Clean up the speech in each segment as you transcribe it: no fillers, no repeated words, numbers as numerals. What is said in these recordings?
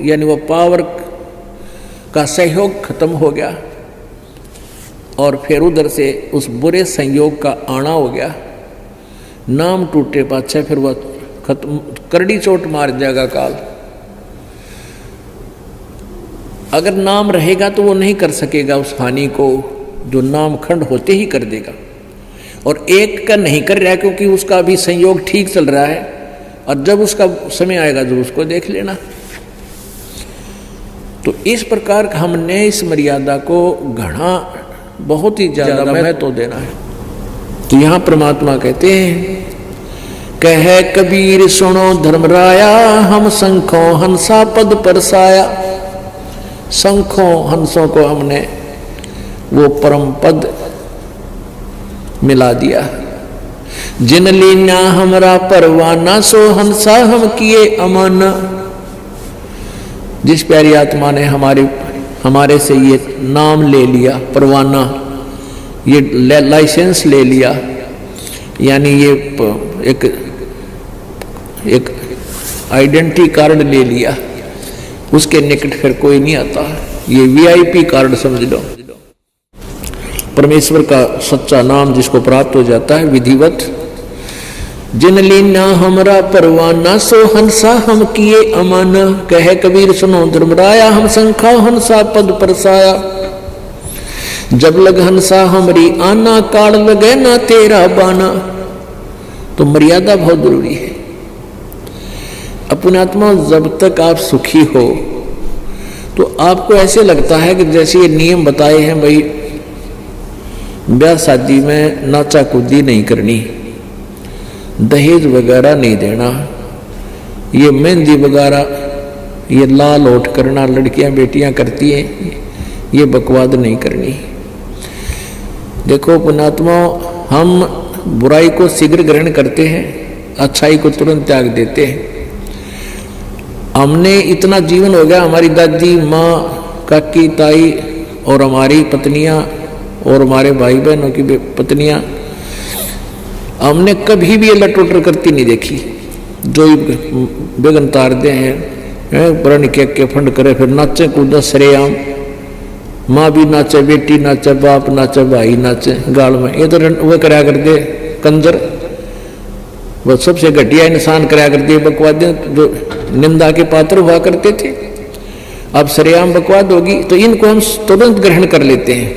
यानी वो पावर का सहयोग खत्म हो गया और फिर उधर से उस बुरे संयोग का आना हो गया, नाम टूटे पाछे फिर वह खत्म, करड़ी चोट मार जाएगा काल। अगर नाम रहेगा तो वो नहीं कर सकेगा उस हानि को जो नाम खंड होते ही कर देगा, और एक का नहीं कर रहा क्योंकि उसका अभी संयोग ठीक चल रहा है, और जब उसका समय आएगा जो उसको देख लेना। तो इस प्रकार हमने इस मर्यादा को घना बहुत ही ज्यादा महत्व देना है। तो यहाँ परमात्मा कहते हैं, कह कबीर सुनो धर्मराया, हम शंखों हंसा पद परसाया। शंखों हंसों को हमने वो परम पद मिला दिया। जिन लीना हमरा परवाना, सो हंसा हम किए अमाना। जिस प्यारी आत्मा ने हमारे से ये नाम ले लिया, परवाना, ये लाइसेंस ले लिया, यानी ये एक आइडेंटिटी कार्ड ले लिया, उसके निकट फिर कोई नहीं आता। ये वीआईपी कार्ड समझ लो। परमेश्वर का सच्चा नाम जिसको प्राप्त हो जाता है विधिवत। जिन लीना हमरा परवाना, सो हंसा हम किए अमाना। कहे कबीर सुनो धर्मराया, हम शंखा हंसा पद परसाया। जब लग हंसा हमरी आना, काल लगे ना तेरा बाना। तो मर्यादा बहुत जरूरी है। अपने आत्मा जब तक आप सुखी हो तो आपको ऐसे लगता है कि जैसे ये नियम बताए हैं, भाई ब्याह शादी में नाचा कूदी नहीं करनी, दहेज वगैरह नहीं देना, ये मेहंदी वगैरह, ये लाल ओठ करना लड़कियां बेटियां करती हैं, ये बकवाद नहीं करनी। देखो पुण्यात्मा, हम बुराई को शीघ्र ग्रहण करते हैं, अच्छाई को तुरंत त्याग देते हैं। हमने इतना जीवन हो गया, हमारी दादी माँ, काकी, ताई और हमारी पत्नियां और हमारे भाई बहनों की पत्नियां, हमने कभी भी ये लटोटर करती नहीं देखी। जो बेगन तार दे हैं, प्रण के फंड करे, फिर नाचे कूदा सरेआम, माँ भी नाचे, बेटी नाचे, बाप नाचे, भाई नाचे गाल में। ये तो वो कराया करते कंजर, वो सबसे घटिया इंसान कराया करते बकवाद, जो निंदा के पात्र हुआ करते थे। अब सरेआम बकवाद होगी तो इनको हम तुरंत ग्रहण कर लेते हैं।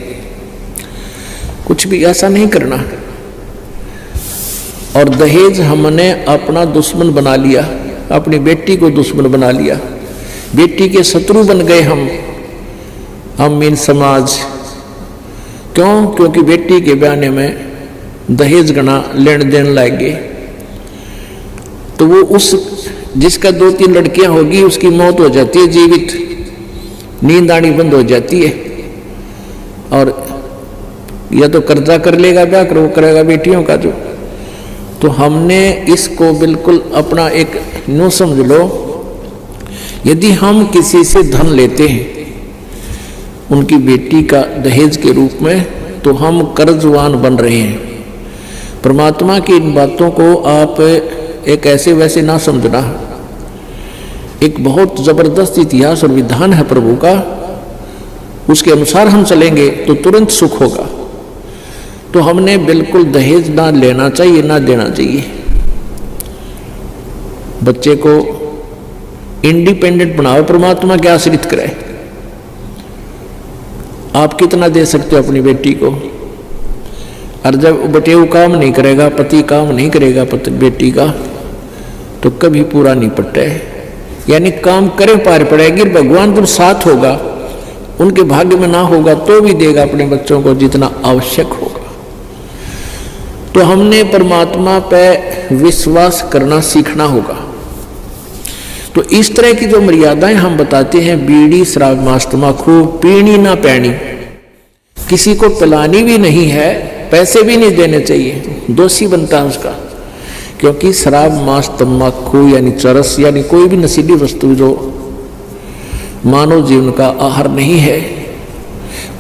कुछ भी ऐसा नहीं करना। और दहेज हमने अपना दुश्मन बना लिया, अपनी बेटी को दुश्मन बना लिया, बेटी के शत्रु बन गए हम इन समाज। क्यों? क्योंकि बेटी के बयाने में दहेज गणा लेन देन लग गए। तो वो उस जिसका 2-3 लड़कियां होगी उसकी मौत हो जाती है, जीवित, नींद आनी बंद हो जाती है। और या तो कर्जा कर लेगा ब्याह करेगा बेटियों का जो। तो हमने इसको बिल्कुल अपना एक नो समझ लो, यदि हम किसी से धन लेते हैं उनकी बेटी का दहेज के रूप में, तो हम कर्जवान बन रहे हैं। परमात्मा की इन बातों को आप एक ऐसे वैसे ना समझना। एक बहुत जबरदस्त इतिहास और विधान है प्रभु का, उसके अनुसार हम चलेंगे तो तुरंत सुख होगा। तो हमने बिल्कुल दहेज ना लेना चाहिए, ना देना चाहिए। बच्चे को इंडिपेंडेंट बनाओ, परमात्मा के आश्रित करे। आप कितना दे सकते हो अपनी बेटी को? और जब बटेऊ काम नहीं करेगा, पति काम नहीं करेगा बेटी का, तो कभी पूरा नहीं पट्टे। यानी काम करे पार पड़ेगी, भगवान तुम साथ होगा, उनके भाग्य में ना होगा तो भी देगा अपने बच्चों को जितना आवश्यक होगा। तो हमने परमात्मा पे विश्वास करना सीखना होगा। तो इस तरह की जो मर्यादाएं हम बताते हैं, बीड़ी शराब मांस तंबाकू पीनी ना पैनी, किसी को पिलानी भी नहीं है, पैसे भी नहीं देने चाहिए, दोषी बनता है उसका। क्योंकि शराब मांस तंबाकू यानी चरस यानी कोई भी नशीली वस्तु जो मानव जीवन का आहार नहीं है,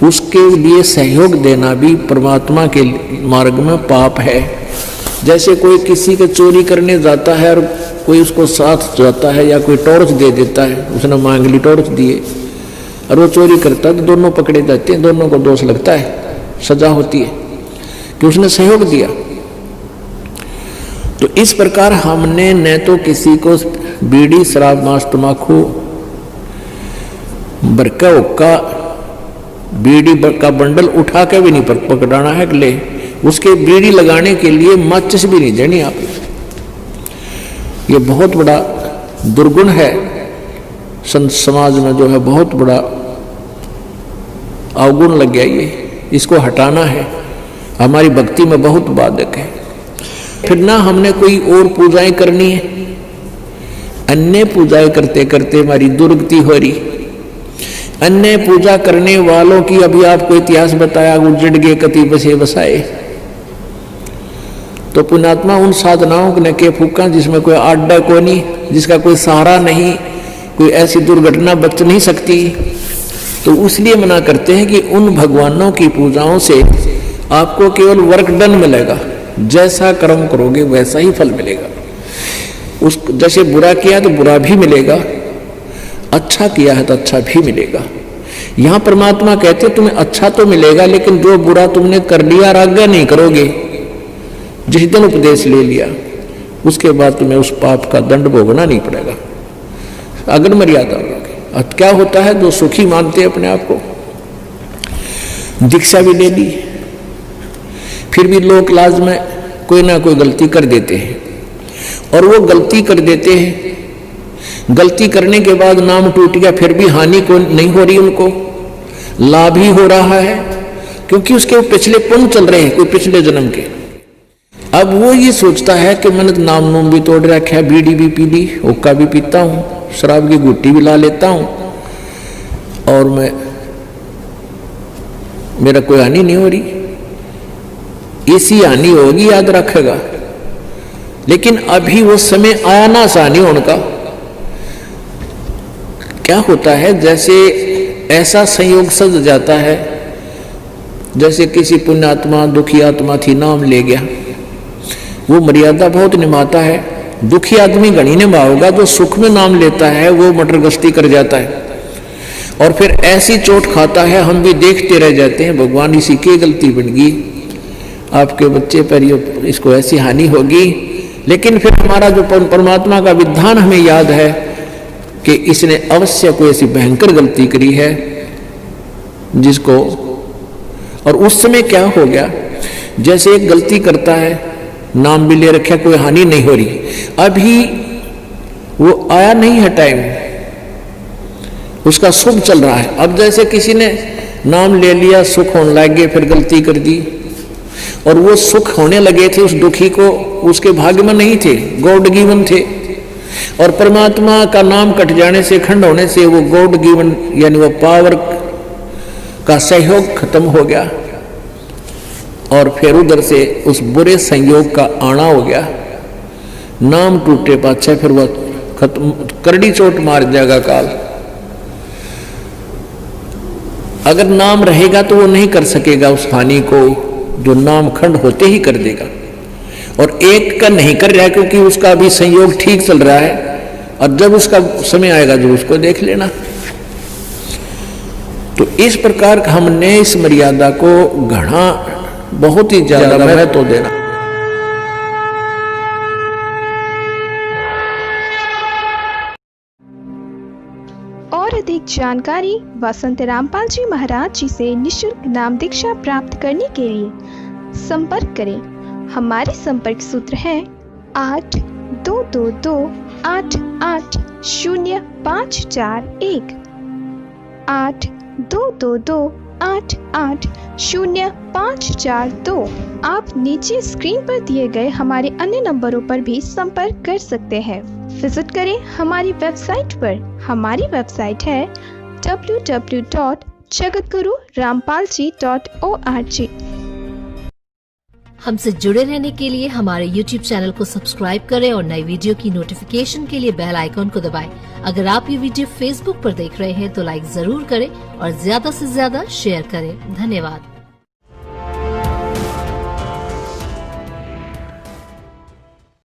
उसके लिए सहयोग देना भी परमात्मा के मार्ग में पाप है। जैसे कोई किसी के चोरी करने जाता है और कोई उसको साथ जाता है या कोई टॉर्च दे देता है, उसने मांग ली टॉर्च दिए और वो चोरी करता है तो दोनों पकड़े जाते हैं, दोनों को दोष लगता है, सजा होती है कि उसने सहयोग दिया। तो इस प्रकार हमने न तो किसी को बीड़ी शराब मांस तम्बाकू बरका हुक्का बीड़ी का बंडल उठा के भी नहीं पकड़ाना है, ले उसके बीड़ी लगाने के लिए माचिस भी नहीं देनी आप। ये बहुत बड़ा दुर्गुण है समाज में, जो है बहुत बड़ा अवगुण लग गया ये, इसको हटाना है, हमारी भक्ति में बहुत बाधक है। फिर ना हमने कोई और पूजाएं करनी है, अन्य पूजाएं करते करते हमारी दुर्गति हो रही। अन्य पूजा करने वालों की अभी आपको इतिहास बताया, उजड़ गए कति बसे बसाए। तो पुण्यात्मा उन साधनाओं ने के फूका जिसमें कोई आड्डा को नहीं, जिसका कोई सहारा नहीं, कोई ऐसी दुर्घटना बच नहीं सकती। तो इसलिए मना करते हैं कि उन भगवानों की पूजाओं से आपको केवल वर्क डन मिलेगा, जैसा कर्म करोगे वैसा ही फल मिलेगा। उस जैसे बुरा किया तो बुरा भी मिलेगा, अच्छा किया है तो अच्छा भी मिलेगा। यहां परमात्मा कहते तुम्हें अच्छा तो मिलेगा, लेकिन जो बुरा तुमने कर लिया और आज्ञा नहीं करोगे, जिस दिन उपदेश ले लिया उसके बाद तुम्हें उस पाप का दंड भोगना नहीं पड़ेगा, अग्न मर्यादा होगी। अब क्या होता है, जो सुखी मानते हैं अपने आप को, दीक्षा भी ले ली, फिर भी लोक लाज में कोई ना कोई गलती कर देते हैं, और वो गलती कर देते हैं, गलती करने के बाद नाम टूट गया, फिर भी हानि को नहीं हो रही, उनको लाभ ही हो रहा है, क्योंकि उसके पिछले पुण्य चल रहे हैं, कोई पिछले जन्म के। अब वो ये सोचता है कि मैंने तो नाम नूम भी तोड़ रखा है, बीड़ी भी पी ली, हुक्का भी पीता हूं, शराब की गुट्टी भी ला लेता हूं, और मेरा कोई हानि नहीं हो रही। ऐसी हानि होगी याद रखेगा, लेकिन अभी वो समय आया ना आसानी उनका। क्या होता है, जैसे ऐसा संयोग सज जाता है, जैसे किसी पुण्यात्मा दुखी आत्मा थी, नाम ले गया, वो मर्यादा बहुत निभाता है। दुखी आदमी गणी निभाओगा, जो सुख में नाम लेता है वो मटर गश्ती कर जाता है, और फिर ऐसी चोट खाता है, हम भी देखते रह जाते हैं, भगवान इसी की गलती बन गई, आपके बच्चे पर इसको ऐसी हानि होगी। लेकिन फिर हमारा जो परमात्मा का विधान हमें याद है कि इसने अवश्य कोई ऐसी भयंकर गलती करी है जिसको, और उस समय क्या हो गया, जैसे एक गलती करता है, नाम भी ले रखा, कोई हानि नहीं हो रही, अभी वो आया नहीं है टाइम, उसका शुभ चल रहा है। अब जैसे किसी ने नाम ले लिया, सुख होने लग गए, फिर गलती कर दी, और वो सुख होने लगे थे उस दुखी को, उसके भाग्य में नहीं थे, गॉड गिवन थे, और परमात्मा का नाम कट जाने से, खंड होने से, वो गॉड गिवन यानी वो पावर का सहयोग खत्म हो गया, और फिर उधर से उस बुरे संयोग का आना हो गया, नाम टूटे पाछे, फिर वह खत्म, करड़ी चोट मार जाएगा काल। अगर नाम रहेगा तो वो नहीं कर सकेगा उस हानि को, जो नाम खंड होते ही कर देगा, और एक का नहीं कर रहा है क्योंकि उसका अभी संयोग ठीक चल रहा है, और जब उसका समय आएगा जो उसको देख लेना। तो इस प्रकार हमने इस मर्यादा को घना बहुत ही ज्यादा महत्व देना। और अधिक जानकारी वसंत रामपाल जी महाराज जी से निशुल्क नाम दीक्षा प्राप्त करने के लिए संपर्क करें। हमारे संपर्क सूत्र हैं 8222880541 8222880542। आप नीचे स्क्रीन पर दिए गए हमारे अन्य नंबरों पर भी संपर्क कर सकते हैं। विजिट करें हमारी वेबसाइट पर। हमारी वेबसाइट है www.jagatgururampalji.org। हमसे जुड़े रहने के लिए हमारे YouTube चैनल को सब्सक्राइब करें और नई वीडियो की नोटिफिकेशन के लिए बेल आइकॉन को दबाएं। अगर आप ये वीडियो Facebook पर देख रहे हैं तो लाइक जरूर करें और ज्यादा से ज्यादा शेयर करें। धन्यवाद।